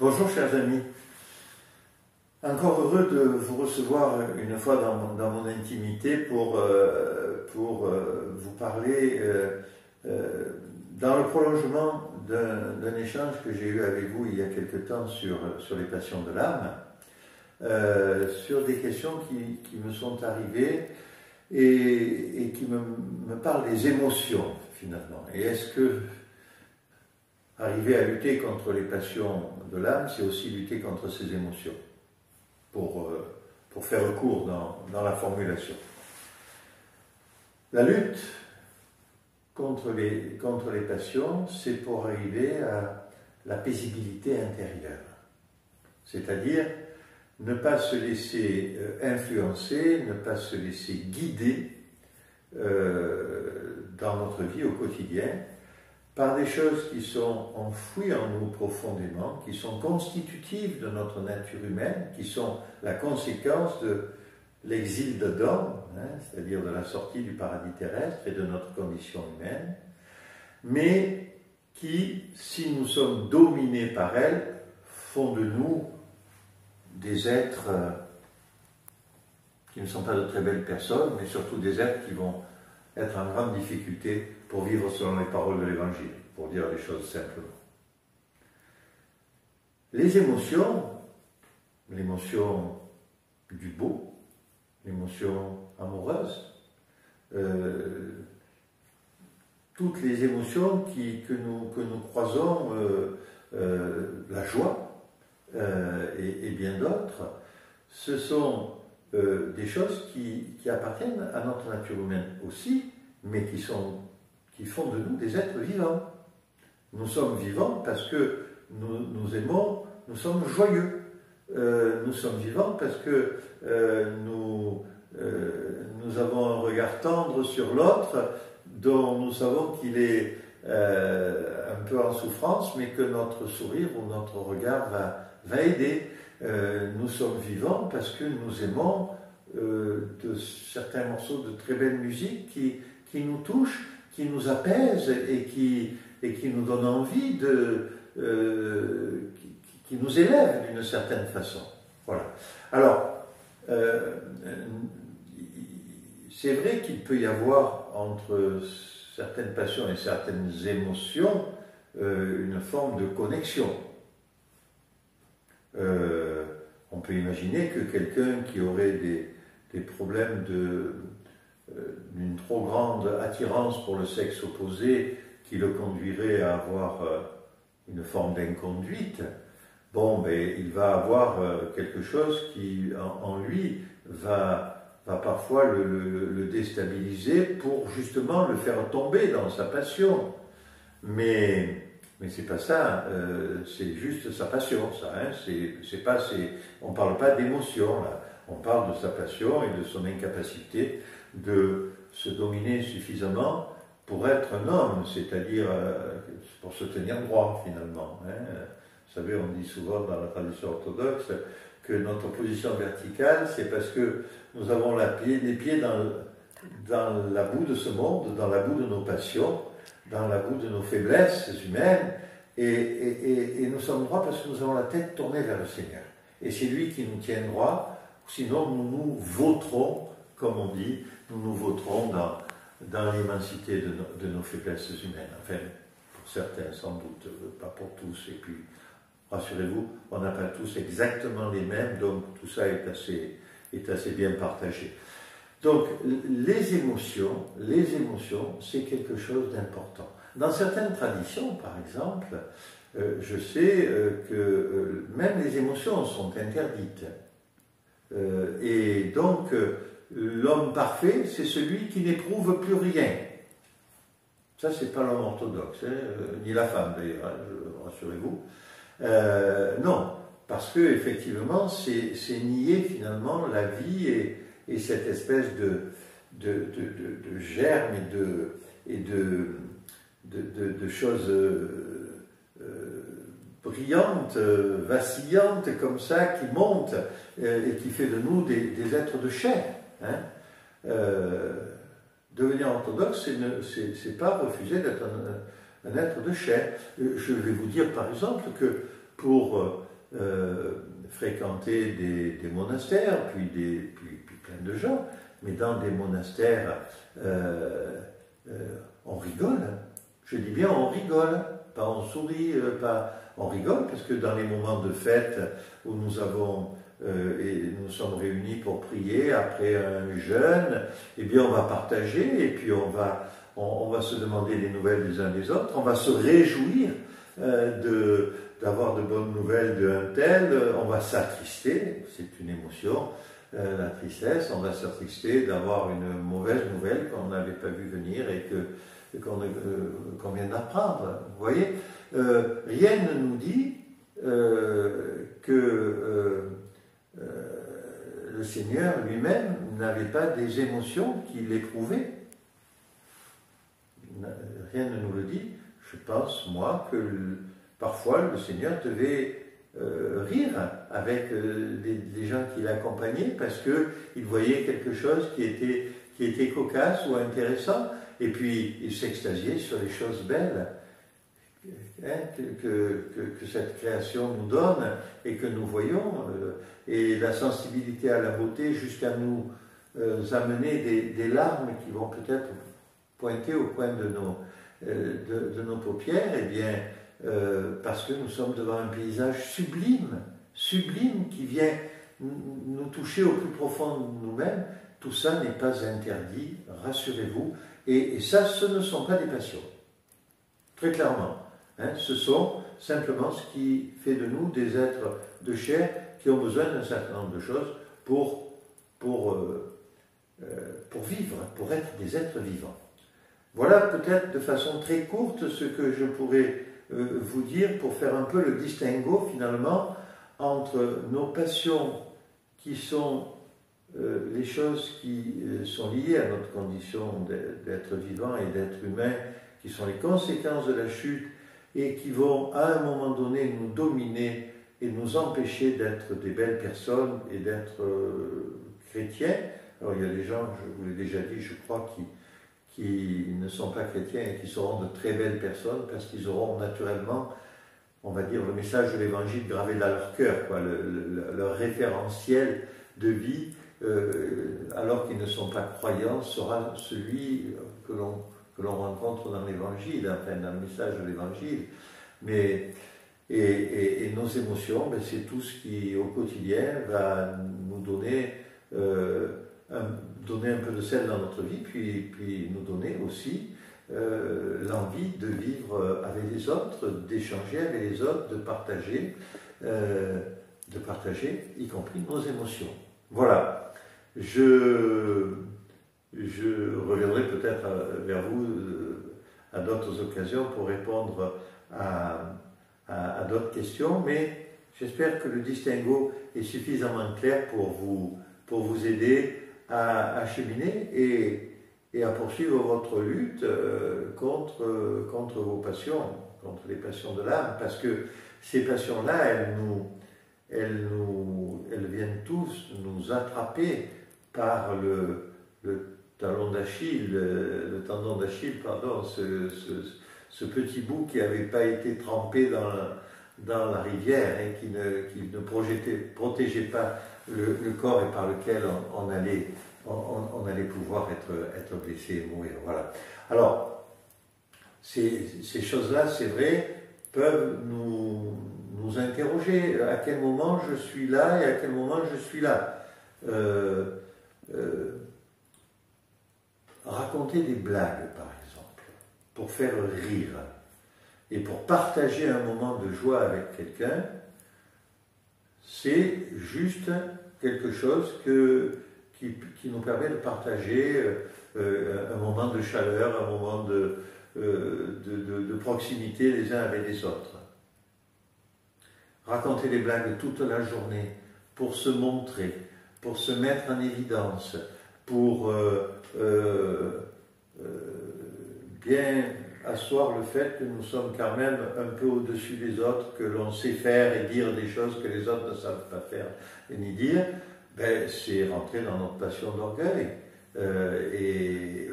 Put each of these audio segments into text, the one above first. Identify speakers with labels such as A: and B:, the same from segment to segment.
A: Bonjour chers amis, encore heureux de vous recevoir une fois dans mon intimité pour vous parler dans le prolongement d'un échange que j'ai eu avec vous il y a quelque temps sur les passions de l'âme, sur des questions qui me sont arrivées et qui me parlent des émotions finalement. Et est-ce que arriver à lutter contre les passions de l'âme, c'est aussi lutter contre ses émotions, pour faire le court dans la formulation. La lutte contre les passions, c'est pour arriver à la paisibilité intérieure. C'est-à-dire ne pas se laisser influencer, ne pas se laisser guider dans notre vie au quotidien, par des choses qui sont enfouies en nous profondément, qui sont constitutives de notre nature humaine, qui sont la conséquence de l'exil d'Adam, c'est-à-dire de la sortie du paradis terrestre et de notre condition humaine, mais qui, si nous sommes dominés par elles, font de nous des êtres qui ne sont pas de très belles personnes, mais surtout des êtres qui vont être en grande difficulté pour vivre selon les paroles de l'Évangile, pour dire les choses simplement. Les émotions, l'émotion du beau, l'émotion amoureuse, toutes les émotions que nous croisons, la joie et bien d'autres, ce sont des choses qui appartiennent à notre nature humaine aussi, mais qui font de nous des êtres vivants. Nous sommes vivants parce que nous aimons, nous sommes joyeux. Nous sommes vivants parce que nous avons un regard tendre sur l'autre, dont nous savons qu'il est un peu en souffrance, mais que notre sourire ou notre regard va aider. Nous sommes vivants parce que nous aimons de certains morceaux de très belle musique qui nous touchent, qui nous apaisent et qui nous donnent envie qui nous élèvent d'une certaine façon. Voilà. Alors, c'est vrai qu'il peut y avoir entre certaines passions et certaines émotions une forme de connexion. On peut imaginer que quelqu'un qui aurait des problèmes d'une trop grande attirance pour le sexe opposé qui le conduirait à avoir une forme d'inconduite, il va avoir quelque chose qui en lui va parfois le déstabiliser pour justement le faire tomber dans sa passion. Mais c'est pas ça, c'est juste sa passion, ça. On parle pas d'émotion là, on parle de sa passion et de son incapacité de se dominer suffisamment pour être un homme, c'est-à-dire pour se tenir droit finalement. Vous savez, on dit souvent dans la tradition orthodoxe que notre position verticale, c'est parce que nous avons les pieds dans la boue de ce monde, dans la boue de nos passions, dans la boue de nos faiblesses humaines, et nous sommes droits parce que nous avons la tête tournée vers le Seigneur. Et c'est lui qui nous tient droit, sinon nous nous vautrons, comme on dit, nous nous vautrons dans l'immensité de nos faiblesses humaines. Enfin, pour certains sans doute, pas pour tous. Et puis, rassurez-vous, on n'a pas tous exactement les mêmes, donc tout ça est assez bien partagé. Donc, les émotions, c'est quelque chose d'important. Dans certaines traditions, par exemple, je sais que même les émotions sont interdites. Et donc, l'homme parfait, c'est celui qui n'éprouve plus rien. Ça, c'est pas l'homme orthodoxe, ni la femme d'ailleurs, rassurez-vous. Non, parce que effectivement, c'est nier finalement la vie et cette espèce de germe et de choses brillantes, vacillantes comme ça, qui montent et qui fait de nous des êtres de chair. Devenir orthodoxe, c'est pas refuser d'être un être de chair. Je vais vous dire par exemple que pour fréquenter des monastères, puis plein de gens, mais dans des monastères, on rigole. Je dis bien on rigole, pas on sourit, pas on rigole, parce que dans les moments de fête où nous sommes réunis pour prier après un jeûne, eh bien on va partager, et puis on va se demander des nouvelles des uns des autres, on va se réjouir d'avoir de bonnes nouvelles d'un tel, on va s'attrister, c'est une émotion, la tristesse, on va s'attrister d'avoir une mauvaise nouvelle qu'on n'avait pas vu venir et qu'on vient d'apprendre. Vous voyez, rien ne nous dit que le Seigneur lui-même n'avait pas des émotions qu'il éprouvait. Rien ne nous le dit. Je pense, moi, que parfois le Seigneur devait rire avec des gens qui l'accompagnaient parce qu'il voyait quelque chose qui était cocasse ou intéressant, et puis il s'extasiait sur les choses belles que cette création nous donne et que nous voyons, et la sensibilité à la beauté jusqu'à nous amener des larmes qui vont peut-être pointer au coin de nos paupières, eh bien, parce que nous sommes devant un paysage sublime qui vient nous toucher au plus profond de nous-mêmes. Tout ça n'est pas interdit, rassurez-vous, et ça, ce ne sont pas des passions, très clairement. Ce sont simplement ce qui fait de nous des êtres de chair qui ont besoin d'un certain nombre de choses pour vivre, pour être des êtres vivants. Voilà peut-être de façon très courte ce que je pourrais vous dire pour faire un peu le distinguo finalement entre nos passions qui sont les choses qui sont liées à notre condition d'être vivant et d'être humain, qui sont les conséquences de la chute et qui vont à un moment donné nous dominer et nous empêcher d'être des belles personnes et d'être chrétiens. Alors il y a des gens, je vous l'ai déjà dit, je crois, qui ne sont pas chrétiens et qui seront de très belles personnes parce qu'ils auront naturellement, on va dire, le message de l'Évangile gravé dans leur cœur, quoi, leur référentiel de vie, alors qu'ils ne sont pas croyants, sera celui que l'on rencontre dans l'Évangile, enfin dans le message de l'Évangile. Et nos émotions, ben, c'est tout ce qui, au quotidien, va nous donner un peu de sel dans notre vie, puis nous donner aussi l'envie de vivre avec les autres, d'échanger avec les autres, de partager, y compris nos émotions. Voilà. Je reviendrai peut-être vers vous à d'autres occasions pour répondre à d'autres questions, mais j'espère que le distinguo est suffisamment clair pour vous aider à cheminer et à poursuivre votre lutte contre vos passions, contre les passions de l'âme, parce que ces passions-là, elles viennent tous nous attraper par le tendon d'Achille, pardon, ce petit bout qui n'avait pas été trempé dans la rivière et qui ne protégeait pas le corps et par lequel on allait pouvoir être blessé et mourir. Voilà. Alors, ces choses-là, c'est vrai, peuvent nous interroger. À quel moment je suis là et à quel moment je suis là. Raconter des blagues, par exemple, pour faire rire et pour partager un moment de joie avec quelqu'un, c'est juste quelque chose qui nous permet de partager un moment de chaleur, un moment de proximité les uns avec les autres. Raconter des blagues toute la journée pour se montrer, pour se mettre en évidence, pour bien asseoir le fait que nous sommes quand même un peu au-dessus des autres, que l'on sait faire et dire des choses que les autres ne savent pas faire ni dire, ben, c'est rentrer dans notre passion d'orgueil et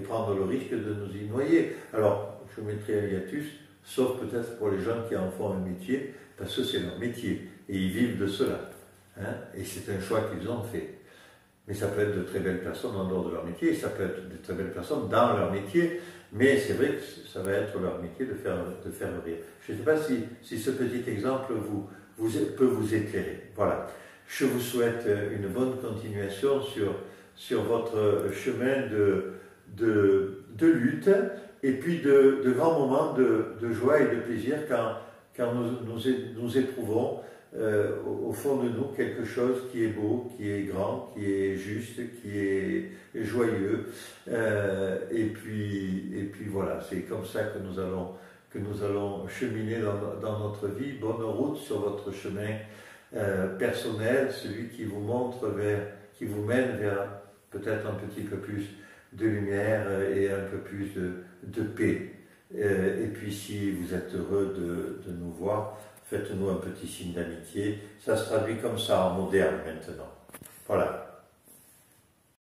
A: prendre le risque de nous y noyer. Alors, je mettrai un hiatus, sauf peut-être pour les gens qui en font un métier, parce que c'est leur métier, et ils vivent de cela. Hein, et c'est un choix qu'ils ont fait. Mais ça peut être de très belles personnes en dehors de leur métier, et ça peut être de très belles personnes dans leur métier, mais c'est vrai que ça va être leur métier de faire rire. Je ne sais pas si ce petit exemple peut vous éclairer. Voilà. Je vous souhaite une bonne continuation sur votre chemin de lutte, et puis de grands moments de joie et de plaisir quand nous éprouvons au fond de nous quelque chose qui est beau, qui est grand, qui est juste, qui est joyeux. Et puis voilà, c'est comme ça que nous allons cheminer dans notre vie. Bonne route sur votre chemin personnel, celui qui vous qui vous mène vers peut-être un petit peu plus de lumière et un peu plus de paix. Et puis si vous êtes heureux de nous voir, faites-nous un petit signe d'amitié. Ça se traduit comme ça en moderne maintenant. Voilà.